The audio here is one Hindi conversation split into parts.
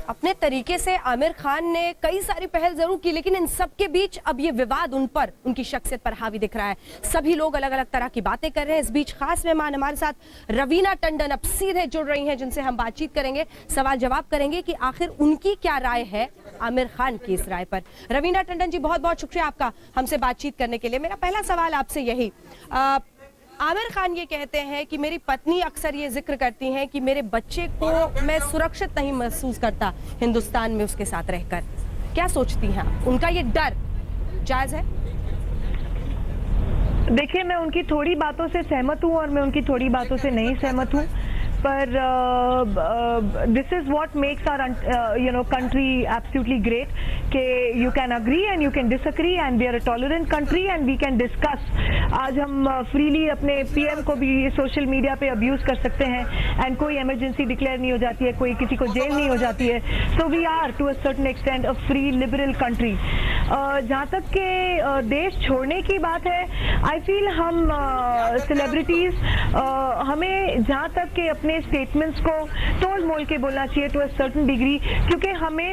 अपने तरीके से आमिर खान ने कई सारी पहल जरूर की, लेकिन इन सब के बीच अब ये विवाद उन पर, उनकी शख्सियत पर हावी दिख रहा है। सभी लोग अलग अलग तरह की बातें कर रहे हैं। इस बीच खास मेहमान हमारे साथ रवीना टंडन अब सीधे जुड़ रही हैं, जिनसे हम बातचीत करेंगे, सवाल जवाब करेंगे कि आखिर उनकी क्या राय है आमिर खान की इस राय पर। रवीना टंडन जी, बहुत बहुत शुक्रिया आपका हमसे बातचीत करने के लिए। मेरा पहला सवाल आपसे यही, आमिर खान ये कहते हैं कि मेरी पत्नी अक्सर ये जिक्र करती हैं कि मेरे बच्चे को मैं सुरक्षित नहीं महसूस करता हिंदुस्तान में उसके साथ रहकर। क्या सोचती हैं आप? उनका ये डर जायज है? देखिए, मैं उनकी थोड़ी बातों से सहमत हूँ और मैं उनकी थोड़ी बातों से नहीं सहमत हूँ, पर this is what makes our country absolutely great, कि you can agree and you can disagree and we are a tolerant country and we can discuss. आज हम फ्रीली अपने पीएम को भी सोशल मीडिया पे अब्यूज कर सकते हैं एंड कोई इमरजेंसी डिक्लेयर नहीं हो जाती है, कोई किसी को जेल नहीं हो जाती है। So we are to a certain extent a free liberal country. जहाँ तक के देश छोड़ने की बात है, आई फील हम सेलिब्रिटीज हमें जहाँ तक के अपने स्टेटमेंट्स को तोड़ मोल के बोलना चाहिए टू अ सर्टेन डिग्री, क्योंकि हमें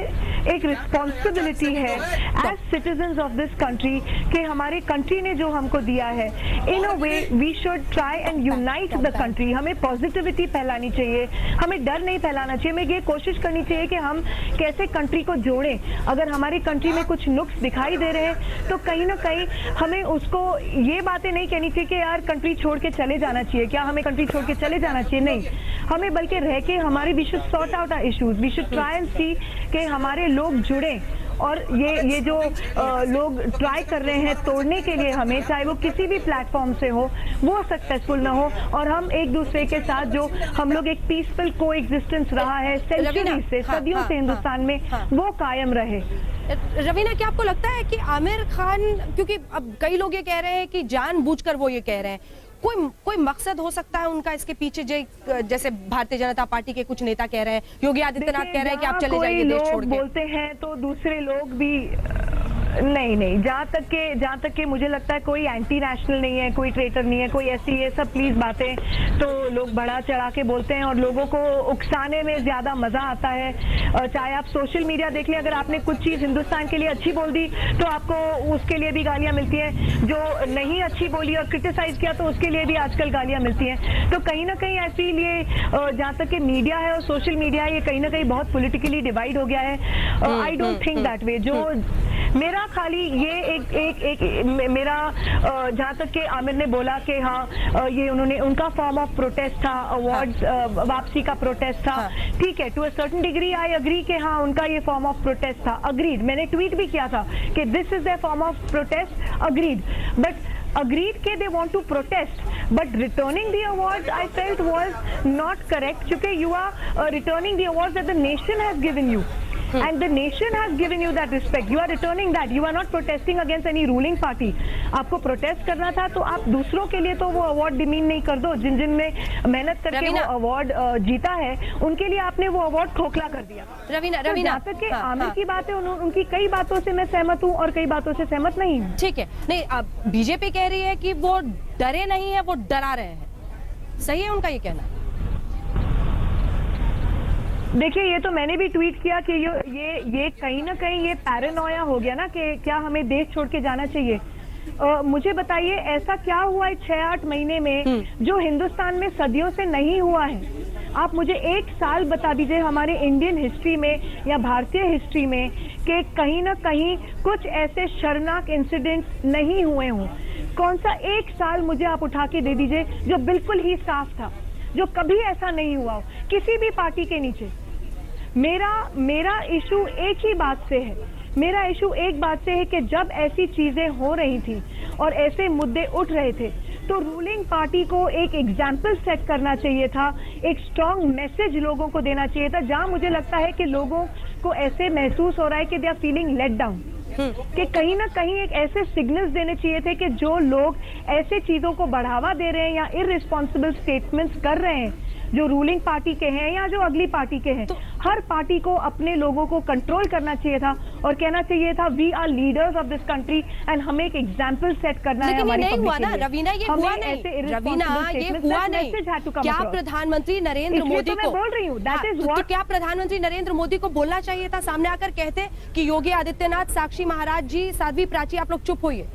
एक रिस्पॉन्सिबिलिटी है as citizens of this country कि हमारे कंट्री ने जो हमको दिया है, in a way we should try and unite the country. हमें पॉजिटिविटी फैलानी चाहिए, हमें डर नहीं फैलाना चाहिए। हमें ये कोशिश करनी चाहिए कि हम कैसे कंट्री को जोड़ें। अगर हमारी कंट्री में कुछ नुक्स दिखाई दे रहे हैं तो कहीं ना कहीं हमें उसको ये बातें नहीं कहनी चाहिए कि यार कंट्री छोड़ के चले जाना चाहिए। क्या हमें कंट्री छोड़ के चले जाना चाहिए? नहीं, हमें बल्कि रह के हमारे we should sort out our issues, we should try and see कि हमारे लोग जुड़े। और ये जो लोग ट्राई कर रहे हैं तोड़ने के लिए हमें, चाहे वो किसी भी प्लेटफॉर्म से हो, वो सक्सेसफुल ना हो और हम एक दूसरे के साथ जो हम लोग एक पीसफुल को एग्जिस्टेंस रहा है सेंचुरी से, सदियों से हिंदुस्तान में, वो कायम रहे। रवीना, क्या आपको लगता है कि आमिर खान, क्योंकि अब कई लोग ये कह रहे हैं कि जानबूझकर वो ये कह रहे हैं, कोई मकसद हो सकता है उनका इसके पीछे, जैसे भारतीय जनता पार्टी के कुछ नेता कह रहे हैं, योगी आदित्यनाथ कह रहे हैं कि आप चले जाइए देश छोड़ के। बोलते हैं तो दूसरे लोग भी नहीं, जहाँ तक के मुझे लगता है कोई एंटी नेशनल नहीं है, कोई ट्रेटर नहीं है, कोई ऐसी ये सब प्लीज बातें तो लोग बढ़ा चढ़ा के बोलते हैं और लोगों को उकसाने में ज्यादा मजा आता है। चाहे आप सोशल मीडिया देख लें, अगर आपने कुछ चीज हिंदुस्तान के लिए अच्छी बोल दी तो आपको उसके लिए भी गालियां मिलती हैं, जो नहीं अच्छी बोली और क्रिटिसाइज किया तो उसके लिए भी आजकल गालियां मिलती हैं। तो कहीं ना कहीं ऐसी लिए जहाँ तक के मीडिया है और सोशल मीडिया है, ये कहीं ना कहीं बहुत पॉलिटिकली डिवाइड हो गया है। I don't think that way. जो मेरा खाली ये एक मेरा जहाँ तक के आमिर ने बोला कि हाँ ये उनका फॉर्म ऑफ प्रोटेस्ट था, अवार्ड्स वापसी का प्रोटेस्ट था, ठीक है, to a certain degree I agree कि हाँ उनका ये फॉर्म ऑफ प्रोटेस्ट था, अग्रीड। मैंने ट्वीट भी किया था कि this is the form of protest, agreed. But agreed के they want to protest, but returning the awards I felt was not correct, क्योंकि you are returning the awards that the nation has given you and the nation has given you that respect. You are returning that. You are not protesting against any ruling party. आपको प्रोटेस्ट करना था तो आप दूसरों के लिए तो वो अवार्ड डिमीन नहीं कर दो। जिन ने मेहनत करके वो अवार्ड जीता है उनके लिए आपने वो अवार्ड खोखला कर दिया। रवीना, जहाँ तक कि आमिर की बात है, उनकी कई बातों से मैं सहमत हूँ और कई बातों से सहमत नहीं हूँ। ठीक है, नहीं, अब बीजेपी कह रही है कि वो डरे नहीं है, वो डरा रहे हैं। सही है उनका ये कहना? देखिए, ये तो मैंने भी ट्वीट किया कि ये कहीं ना कहीं ये पैरानोया हो गया ना कि क्या हमें देश छोड़ के जाना चाहिए। मुझे बताइए ऐसा क्या हुआ है 6-8 महीने में जो हिंदुस्तान में सदियों से नहीं हुआ है? आप मुझे एक साल बता दीजिए हमारे इंडियन हिस्ट्री में या भारतीय हिस्ट्री में कि कहीं ना कहीं कुछ ऐसे शर्मनाक इंसिडेंट्स नहीं हुए हों। कौन सा एक साल मुझे आप उठा के दे दीजिए जो बिल्कुल ही साफ था, जो कभी ऐसा नहीं हुआ हो किसी भी पार्टी के नीचे। मेरा इशू एक ही बात से है, मेरा इशू एक बात से है कि जब ऐसी चीजें हो रही थी और ऐसे मुद्दे उठ रहे थे तो रूलिंग पार्टी को एक एग्जाम्पल सेट करना चाहिए था, एक स्ट्रॉन्ग मैसेज लोगों को देना चाहिए था। जहां मुझे लगता है कि लोगों को ऐसे महसूस हो रहा है कि they are feeling let down, कि कहीं ना कहीं एक ऐसे सिग्नल्स देने चाहिए थे कि जो लोग ऐसे चीजों को बढ़ावा दे रहे हैं या इररिस्पॉन्सिबल स्टेटमेंट्स कर रहे हैं जो रूलिंग पार्टी के हैं या जो अगली पार्टी के हैं, हर पार्टी को अपने लोगों को कंट्रोल करना चाहिए था और कहना चाहिए था we are leaders of this country and हमें एक एग्जाम्पल सेट करना है हमारी नहीं पब्लिक हुआ के ना लिए। रवीना, ये हुआ नहीं रवीना, ये हुआ नहीं। क्या प्रधानमंत्री नरेंद्र मोदी को, बोल रही हूँ दैट इज तो क्या प्रधानमंत्री नरेंद्र मोदी को बोलना चाहिए था, सामने आकर कहते कि योगी आदित्यनाथ, साक्षी महाराज जी, साध्वी प्राची, आप लोग चुप होइए।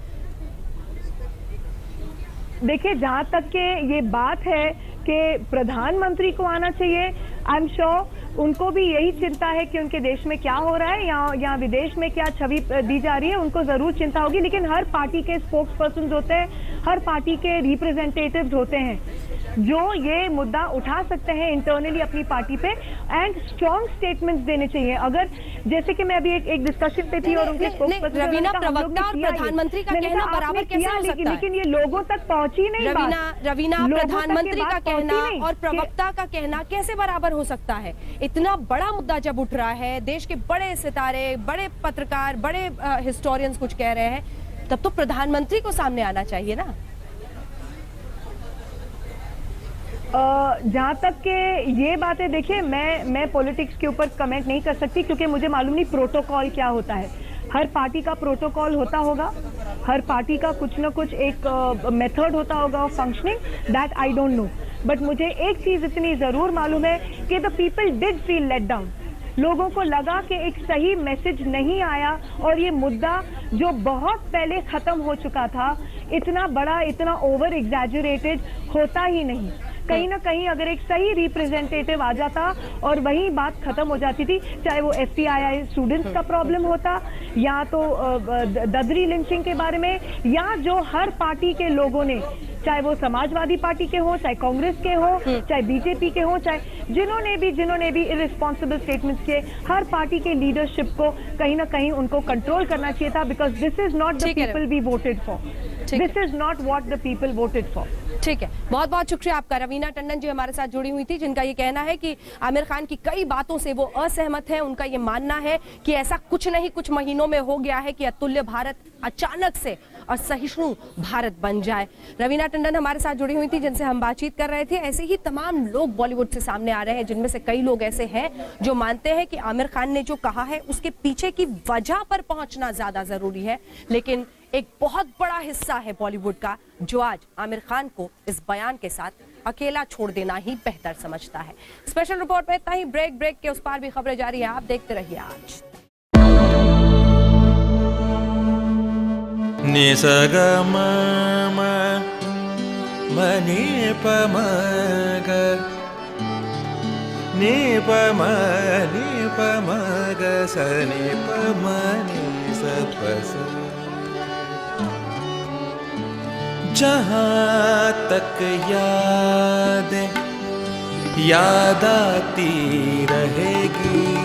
देखिए, जहां तक के ये बात है कि प्रधानमंत्री को आना चाहिए, आई एम श्योर उनको भी यही चिंता है कि उनके देश में क्या हो रहा है या विदेश में क्या छवि दी जा रही है, उनको जरूर चिंता होगी। लेकिन हर पार्टी के स्पोक्स पर्सन होते हैं, हर पार्टी के रिप्रेजेंटेटिव्स होते हैं जो ये मुद्दा उठा सकते हैं इंटरनली अपनी पार्टी पे एंड स्ट्रॉन्ग स्टेटमेंट्स देने चाहिए। अगर जैसे कि मैं अभी एक डिस्कशन पे थी और उनके स्पोक्स पर्सन, रवीना, प्रवक्ता और प्रधानमंत्री का कहना बराबर कैसे हो सकता है? लेकिन ये लोगों तक पहुंची नहीं। रवीना, प्रधानमंत्री का कहना और प्रवक्ता का कहना कैसे बराबर हो सकता है? इतना बड़ा मुद्दा जब उठ रहा है, देश के बड़े सितारे, बड़े पत्रकार, बड़े हिस्टोरियंस कुछ कह रहे हैं, तब तो प्रधानमंत्री को सामने आना चाहिए ना। जहां तक के ये बातें, देखिए मैं पॉलिटिक्स के ऊपर कमेंट नहीं कर सकती क्योंकि मुझे मालूम नहीं प्रोटोकॉल क्या होता है। हर पार्टी का प्रोटोकॉल होता होगा, हर पार्टी का कुछ ना कुछ एक मेथड होता होगा of functioning, that I don't know. But मुझे एक चीज इतनी जरूर मालूम है कि the people did feel let down. लोगों को लगा कि एक सही मैसेज नहीं आया और ये मुद्दा जो बहुत पहले खत्म हो चुका था, इतना बड़ा, इतना ओवर एग्जैजुरेटेड होता ही नहीं। कहीं ना कहीं अगर एक सही रिप्रेजेंटेटिव आ जाता और वही बात खत्म हो जाती थी, चाहे वो FCII स्टूडेंट्स का प्रॉब्लम होता या तो ददरी लिंचिंग के बारे में, या जो हर पार्टी के लोगों ने, चाहे वो समाजवादी पार्टी के हो, चाहे कांग्रेस के हो, चाहे बीजेपी के हो, चाहे जिन्होंने भी इररिस्पॉन्सिबल स्टेटमेंट्स किए, हर पार्टी के लीडरशिप को कहीं ना कहीं उनको कंट्रोल करना चाहिए था। Because this is not the people we voted for, this is not what the people voted for. ठीक है, बहुत बहुत शुक्रिया आपका। रवीना टंडन जी हमारे साथ जुड़ी हुई थी, जिनका ये कहना है कि आमिर खान की कई बातों से वो असहमत है। उनका ये मानना है कि ऐसा कुछ नहीं, कुछ महीनों में हो गया है कि अतुल्य भारत अचानक से और सहिष्णु भारत बन जाए। रवीना टंडन हमारे साथ जुड़ी हुई थी, जिनसे हम बातचीत कर रहे थे। ऐसे ही तमाम लोग बॉलीवुड से सामने आ रहे हैं, जिनमें से कई लोग ऐसे हैं जो मानते हैं कि आमिर खान ने जो कहा है उसके पीछे की वजह पर पहुंचना ज्यादा जरूरी है। लेकिन एक बहुत बड़ा हिस्सा है बॉलीवुड का जो आज आमिर खान को इस बयान के साथ अकेला छोड़ देना ही बेहतर समझता है। स्पेशल रिपोर्ट में इतना ही। ब्रेक के उस पार भी खबरें जारी है, आप देखते रहिए आज। निसगम मनि पमग नि पमग सनि पमनि सपस। जहाँ तक याद आती रहेगी